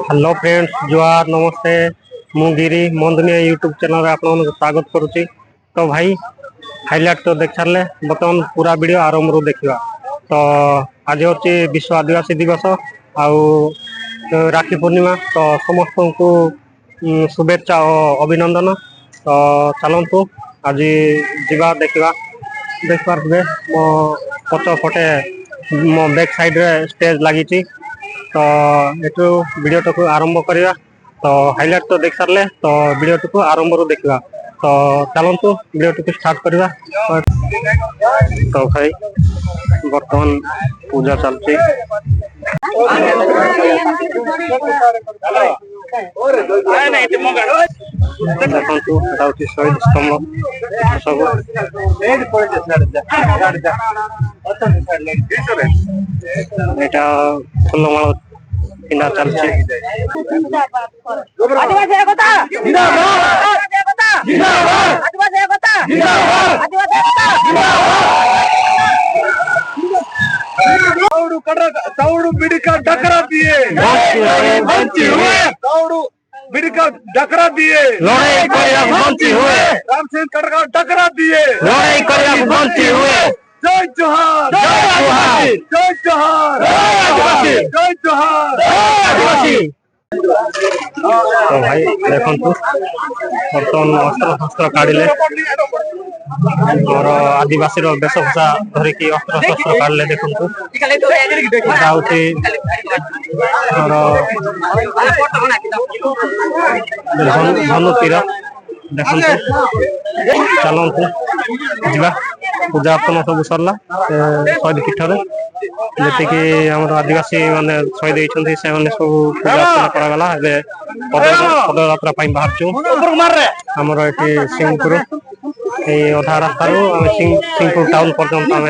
Hello friends, जुआर नमस्ते। मु गिरी मंदनिया यूट्यूब चैनल रे आपन स्वागत करुच्ची। तो भाई हाइलाइट तो देख सारे बर्तमान पूरा वीडियो आरंभ रू देखा। तो आज होची विश्व आदिवासी दिवस आउ राखी पूर्णिमा। तो समस्त को शुभेच्छा और अभिनंदन। तो चलतु आज जीवा देखा। देख पारे मो पच पटे मो बैक साइड रे स्टेज लगी। तो एटू वीडियो टाक आरंभ करवा। तो हाइलाइट तो देख सारे तो वीडियो टाक आरंभ रू देखा। तो चलतु वीडियो टाक स्टार्ट करवा। तो भाई बर्तमान पूजा चलती। देखु शहीद स्तंभ सब এটা ফুলমাଳ কিনা চালছে। আদিবাসী একতা জিন্দাবাদ, আদিবাসী একতা জিন্দাবাদ, আদিবাসী একতা জিন্দাবাদ, আদিবাসী একতা জিন্দাবাদ। दौड़ू बिड़ी का डकरा दिए, दौड़ू बिड़ी का डकरा दिए, लड़ाई करिया बंची हुए, राम सिंह कटका डकरा दिए, लड़ाई करिया बंची हुए। जय जोहार, जय जोहार, जय जोहार, जय आदिवासी, जय जोहार, जय आदिवासी। तो भाई देखु बर्तमान अस्त्र शस्त्र काढ़ले और आदिवासी वेशभूषा धरिकी अस्त्र शस्त्र काढ़ले। देखु धनु तीर देखु। चलतु जा पूजा अर्चना सब सरला शहीद पीठ जी आम आदिवासी माने शहीद होती से सब पूजा अर्चना करागला। पदयात्रा बाहर आमर ये सिंहपुर अधा रास्ता सिंहपुर टाउन पर्यंत आम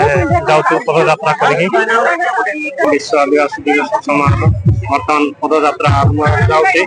जाऊँ पदयात्रा कर। विश्व आदिवासी दिवस समारोह बर्तमान पदयात्रा आरंभ जाऊँगी।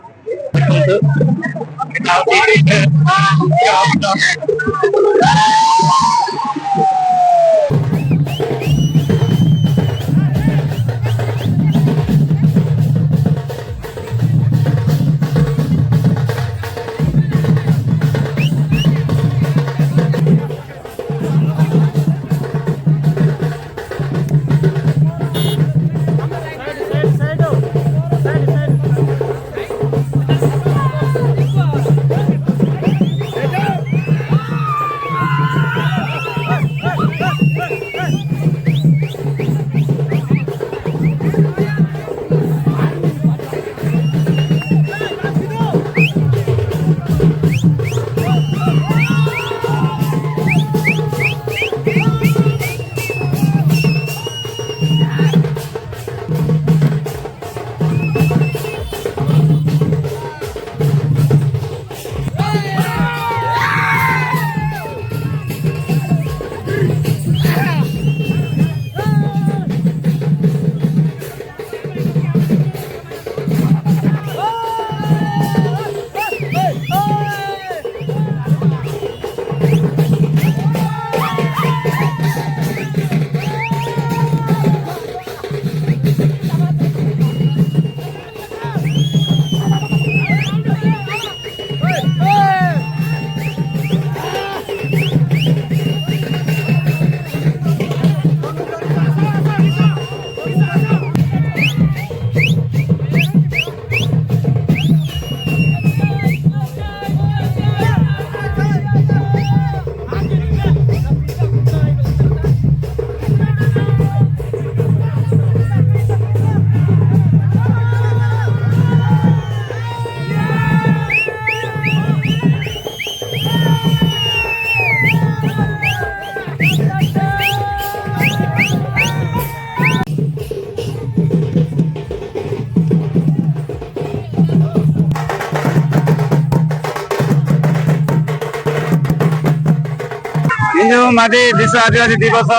विश्व आदिवासी दिवस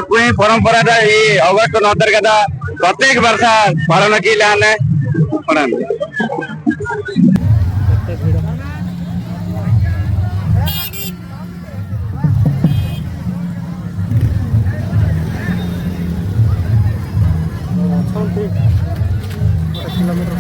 कुई परंपरा ये अगस्ट 9 तारीख प्रत्येक वर्ष पालन की किलोमीटर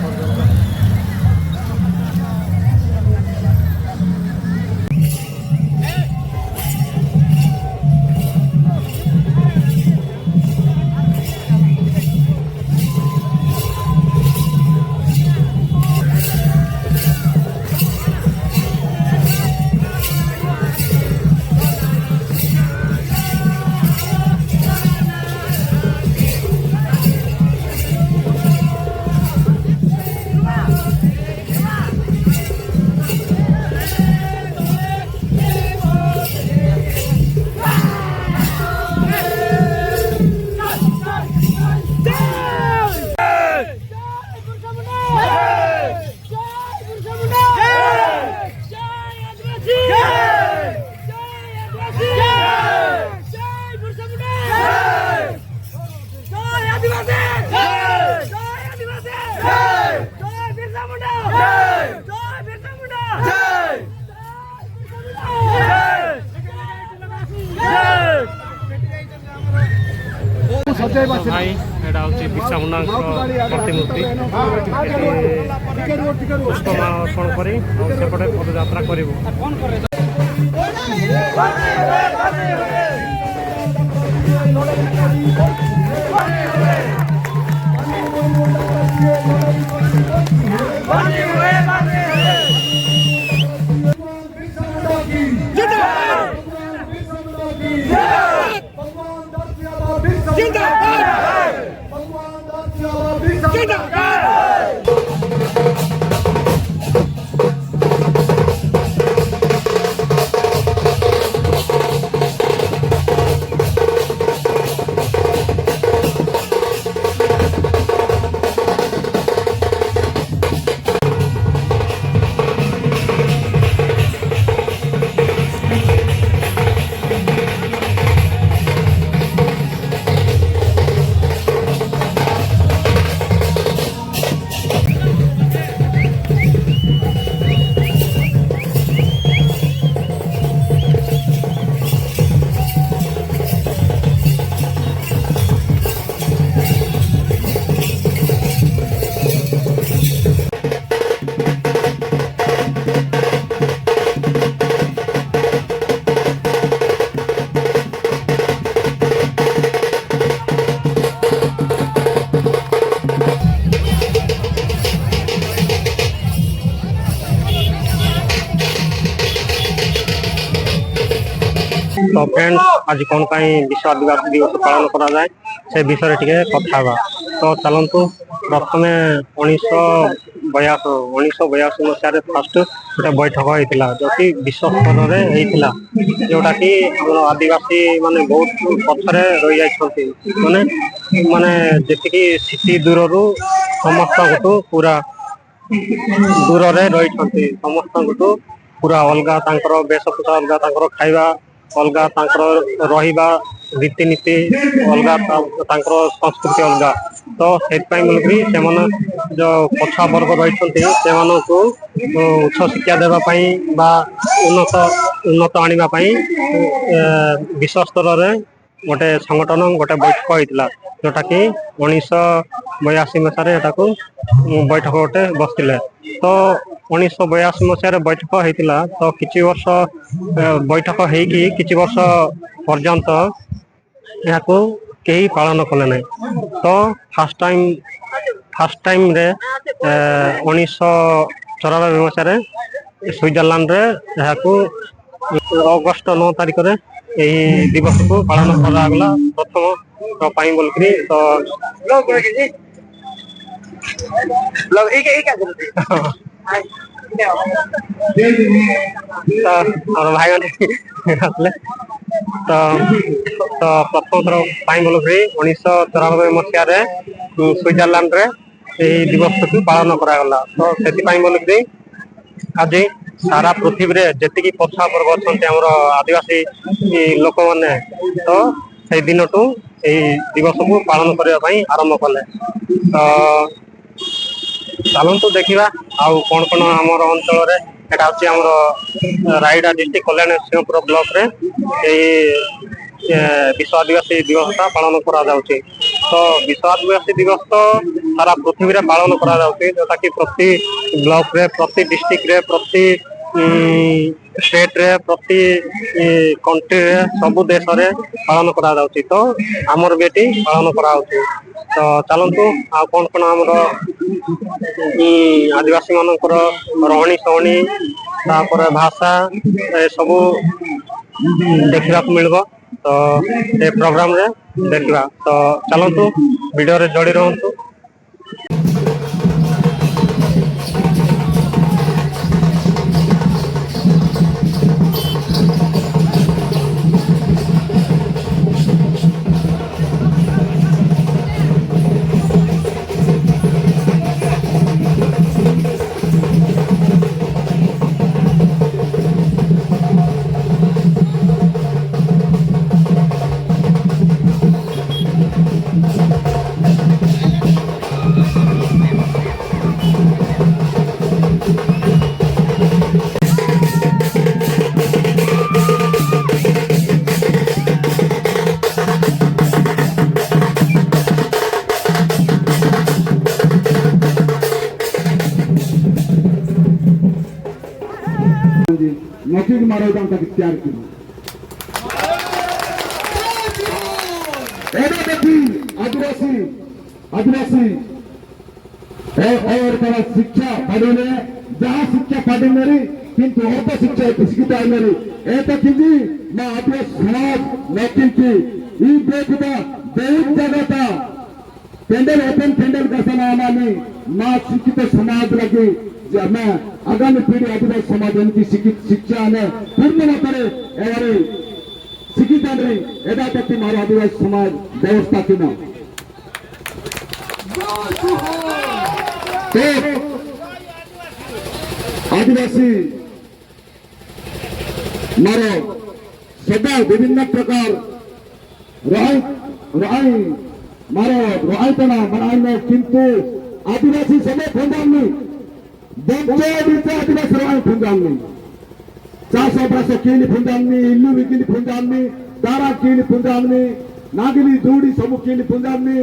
भाई एटा हूँ बिरसा मुंडा प्रतिमूर्ति पुष्पमाला अर्पण करी सेपटे पदयात्रा करूँ। तो फ्रेंड्स आज कौन विश्व आदिवासी दिवस पालन करा जाए से विषय टी कथा तो चलतु प्रथम 1982 मसीह फास्ट गोटे बैठक होता जो कि विश्व स्तर में होता जोटा कि आदिवासी माने बहुत पछरे रही जाती माने माने जी स्थिति दूर समस्त पूरा दूर रही समस्त पूरा अलग वेशभूषा अलग खाଇବା अलगा रहिबा रीतिनीति अलगा संस्कृति अलगा तो से जो पछुआ वर्ग रही उच्च शिक्षा देवाई उन्नत आने विश्व स्तर में गोटे संगठन गोटे बैठक होता जोटा कि 1982 मसीह बैठक गोटे बसते तो 1982 मसीह बैठक होता तो किछि वर्ष बैठक होगी किछि वर्ष पर्यंत यहाँ कहीं पालन कले ना तो फास्ट टाइम रे 1994 मसीह स्विट्जरलैंड रे यहाँ अगस्ट 9 तारीख रे यही दिवस को पालन करागला प्रथम बोलकर तो भाई आसले तो प्रथम थर बोलकर 1994 मसीह स्विट्जरलैंड रे यही दिवस को पालन करागला तो से बोलकर आज सारा पृथ्वी रे जी पछुआ वर्ग अच्छा आदिवासी लोक मैंने तो से दिन टू दिवस को पालन करने आरंभ कले तो चलतु देखा आउ कौन कौन आमर अंचल रायगढ़ डिस्ट्रिक्ट कल्याण सिंहपुर ब्लॉक रे विश्व आदिवासी दिवस पालन करा जाउछि तो विश्व आदिवासी दिवस तो सारा पृथ्वी रे पालन करा जाउछि जोटा कि प्रति ब्लॉक रे प्रति डिस्ट्रिक्ट रे प्रति स्टेट रे प्रति कंट्री रे सब देश रे पालन करा जाउछि तो आमर बेटी पालन करा जाउछि तो चलतु आ कौन कौन आमर आदिवासी मानकर रहणी सहणी तापर भाषा सब देखा मिलबो तो ये प्रोग्राम रे देखा तो चलतु वीडियो रे जोड़ी रहंतु। नौकरी मारोदान तक तैयार की आदिवासी आदिवासी और कला शिक्षा पढ़ने जहाँ शिक्षा पढ़ने किंतु और शिक्षा शिक्षित आने कि मैं आदिवासी समाज नौकरी की देखा बहुत जगह था पेंडल ओपन पेंडल का समानी माँ शिक्षित समाज लगी मैं आगामी पीढ़ी आदिवासी समाज उनकी शिक्षा ने पूर्ण न करे एवरी शिक्षित यदा तक मारो आदिवासी समाज व्यवस्था की न आदिवासी मारो सदा विभिन्न प्रकार रहाई मारो रहायतना बनाने किंतु आदिवासी सब फुंजानी आदिवासी रहाई फुंजानी चाष अभ्यास कीली फुंजानी इल्लू कीली फुंजानी दारा कीली फुंजानी नागिली दूड़ी सब कीली फुंजानी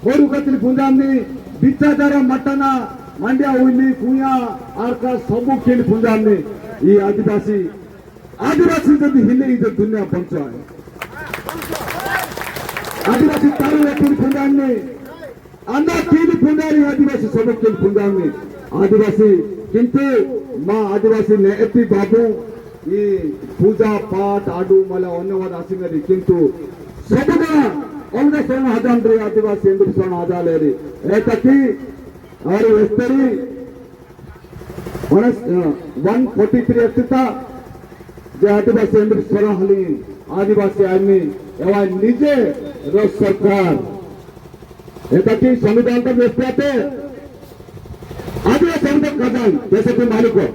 मोरू कतली फुंजानी बिच्चादार मटना मंड्या उल्ली कुया आरका सब कीली फुंजानी ये आदिवासी आदिवासी जब हिले इधर दुनिया पहुंचा है आदिवासी तारू कीली फुंजानी अन्ना कीली फुंजानी आदिवासी सब कीली फुंजानी आदिवासी किंतु माँ आदिवासी ने एपी बाबू ये पूजा पाठ आडू मला अन्यवाद आसिंगरी किंतु सबगा अलग स्वर्ण हजान रे आदिवासी इंद्र स्वर्ण हजाले रे ऐतकी और वेस्तरी 143 एस्ता जे आदिवासी इंद्र स्वर्ण हली आदिवासी आदमी एवं निजे रो सरकार ऐतकी संविधान का व्यवस्था आदिवासी अंदर कजान जैसे कि मालिक हो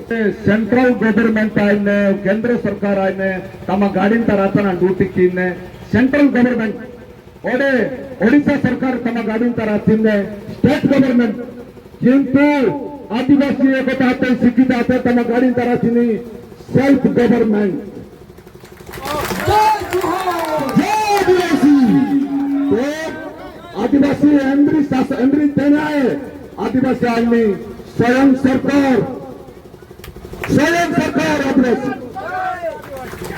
सेंट्रल गवर्नमेंट आयने केंद्र सरकार आयने तम गाड़ी रातना ड्यूटी की सेंट्रल गवर्नमेंट ओडे ओडिशा सरकार तम गाड़ी रातिने स्टेट गवर्नमेंट किंतु आदिवासी एक आते शिक्षित आते तम गाड़ी रातिनी सेल्फ गवर्नमेंट आदिवासी एंद्री देना है आदिवासी आदमी स्वयं सरकार आदिवासी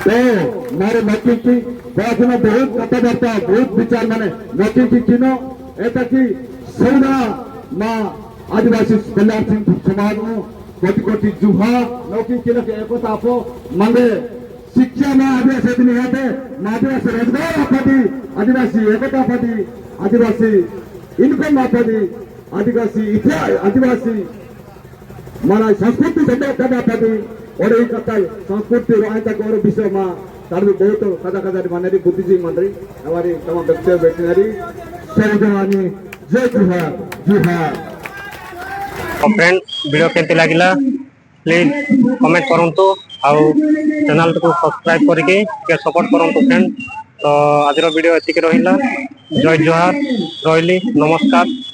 तो मारे नौकरी की बहुत कथबार्ता बहुत विचार माने नौकरी की चिन्ह ऐसा कि सौदा माँ आदिवासी कल्याण सिंह समाज कोटि कोटि जुहा नौकरी की लगे एक आपो मंगे शिक्षा में आदिवासी नहीं आते आदिवासी रोजगार आपदी आदिवासी एकता आपदी आदिवासी इनकम आपदी आदिवासी इतिहास आदिवासी माना संस्कृति सभ्यता आपदी और एक कथा संस्कृति रोहित गौर विषय में तार बहुत कदा कदा मानी बुद्धिजीवी मंत्री हमारी तम व्यक्ति वेटनरी सर्वजवानी जय जुहार जुहार फ्रेंड वीडियो केमती लगिला प्लीज कमेंट करंतु आउ चैनल को सब्सक्राइब करके सपोर्ट करंतु फ्रेंड तो आज वीडियो एतिक रहिला जय जुहार रहली नमस्कार।